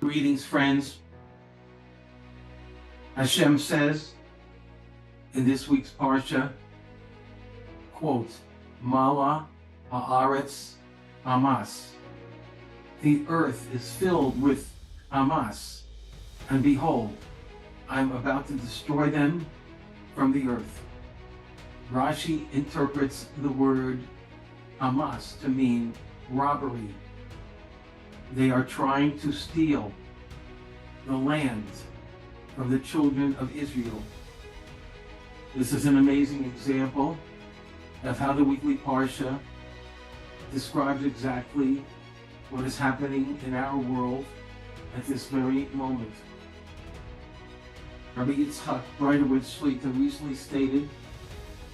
Greetings, friends. Hashem says in this week's Parsha, quote, Mala haaretz amas. The earth is filled with amas, and behold, I'm about to destroy them from the earth. Rashi interprets the word amas to mean robbery. They are trying to steal the land from the children of Israel. This is an amazing example of how the weekly Parsha describes exactly what is happening in our world at this very moment. Rabbi Yitzchak Breitowitz Shlita recently stated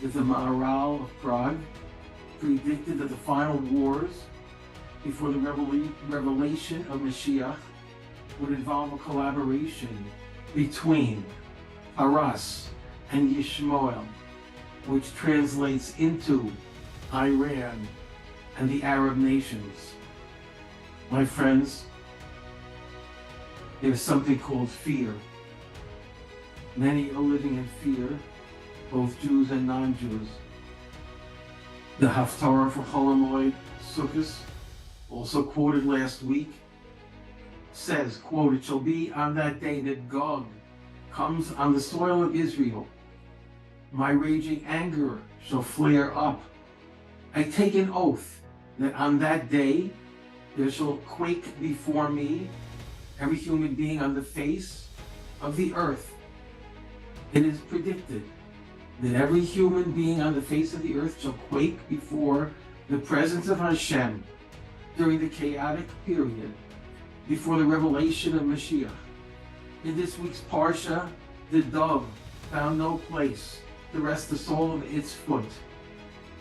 that the Maharal of Prague predicted that the final wars before the revelation of Mashiach would involve a collaboration between Paras and Yishmael, which translates into Iran and the Arab nations. My friends, there's something called fear. Many are living in fear, both Jews and non-Jews. The Haftarah for Chol Sukkot, also quoted last week, says, quote, it shall be on that day that Gog comes on the soil of Israel. My raging anger shall flare up. I take an oath that on that day there shall quake before me every human being on the face of the earth. It is predicted that every human being on the face of the earth shall quake before the presence of Hashem during the chaotic period before the revelation of Mashiach. In this week's Parsha, the dove found no place to rest the sole of its foot.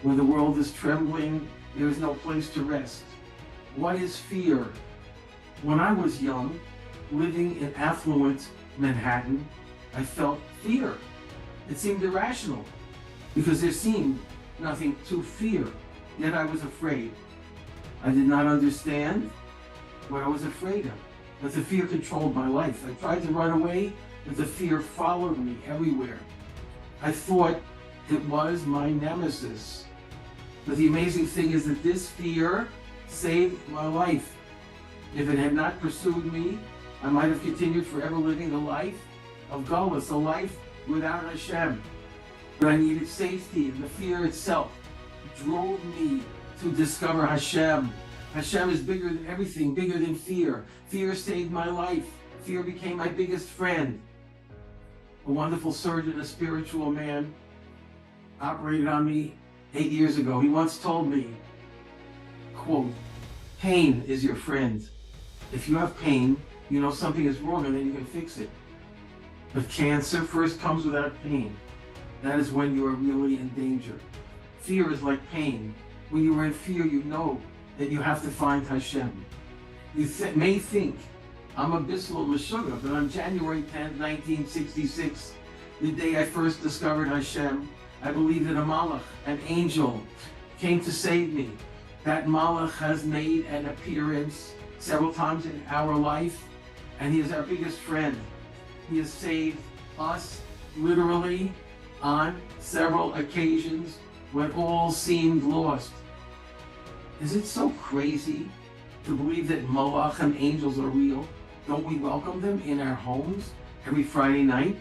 When the world is trembling, there is no place to rest. What is fear? When I was young, living in affluent Manhattan, I felt fear. It seemed irrational because there seemed nothing to fear, yet I was afraid. I did not understand what I was afraid of, but the fear controlled my life. I tried to run away, but the fear followed me everywhere. I thought it was my nemesis. But the amazing thing is that this fear saved my life. If it had not pursued me, I might have continued forever living a life of Golus, a life without Hashem. But I needed safety, and the fear itself drove me to discover Hashem. Hashem is bigger than everything, bigger than fear. Fear saved my life. Fear became my biggest friend. A wonderful surgeon, a spiritual man, operated on me 8 years ago. He once told me, quote, pain is your friend. If you have pain, you know something is wrong and then you can fix it. But cancer first comes without pain. That is when you are really in danger. Fear is like pain. When you are in fear, you know that you have to find Hashem. You may think, I'm a Bissel Meshuggah, but on January 10, 1966, the day I first discovered Hashem, I believe that a malach, an angel, came to save me. That malach has made an appearance several times in our life, and he is our biggest friend. He has saved us, literally, on several occasions when all seemed lost. Is it so crazy to believe that malach and angels are real? Don't we welcome them in our homes every Friday night?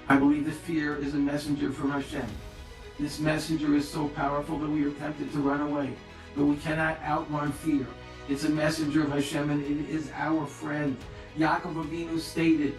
I believe that fear is a messenger from Hashem. This messenger is so powerful that we are tempted to run away, but we cannot outrun fear. It's a messenger of Hashem, and it is our friend. Yaakov Avinu stated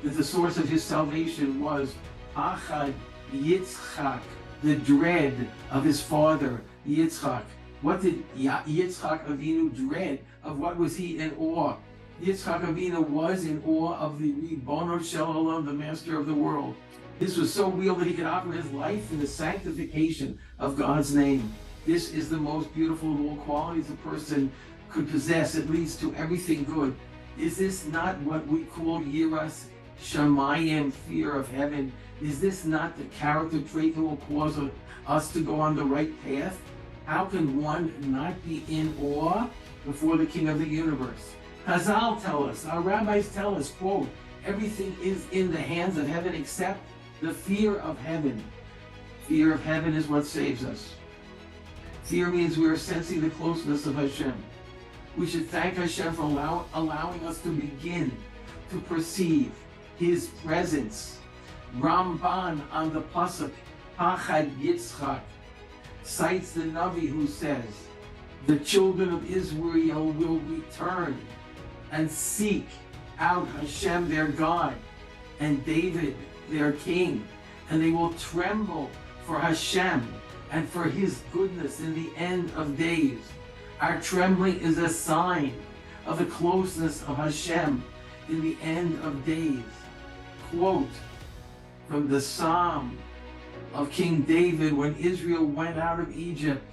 that the source of his salvation was Achad Yitzchak, the dread of his father Yitzchak. What did Yitzchak Avinu dread? Of what was he in awe? Yitzchak Avinu was in awe of the Ribono Shel Olam, the master of the world. This was so real that he could offer his life in the sanctification of God's name. This is the most beautiful of all qualities a person could possess. It leads to everything good. Is this not what we call Yiras Shamayim, fear of heaven? Is this not the character trait that will cause us to go on the right path? How can one not be in awe before the King of the universe? Chazal tell us, our rabbis tell us, quote, everything is in the hands of heaven except the fear of heaven. Fear of heaven is what saves us. Fear means we are sensing the closeness of Hashem. We should thank Hashem for allowing us to begin to perceive His presence. Ramban on the pasuk, Pachad Yitzchak, cites the Navi who says, the children of Israel will return and seek out Hashem their God and David their king, and they will tremble for Hashem and for His goodness in the end of days. Our trembling is a sign of the closeness of Hashem in the end of days. Quote from the Psalm of King David, when Israel went out of Egypt,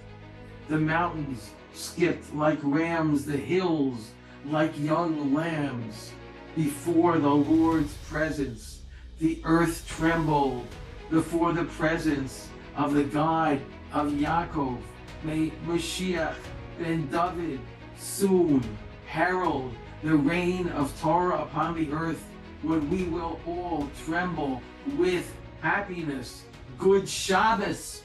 the mountains skipped like rams, the hills like young lambs. Before the Lord's presence, the earth trembled before the presence of the God of Yaakov. May Mashiach ben David soon herald the reign of Torah upon the earth, when we will all tremble with happiness. Good Shabbos.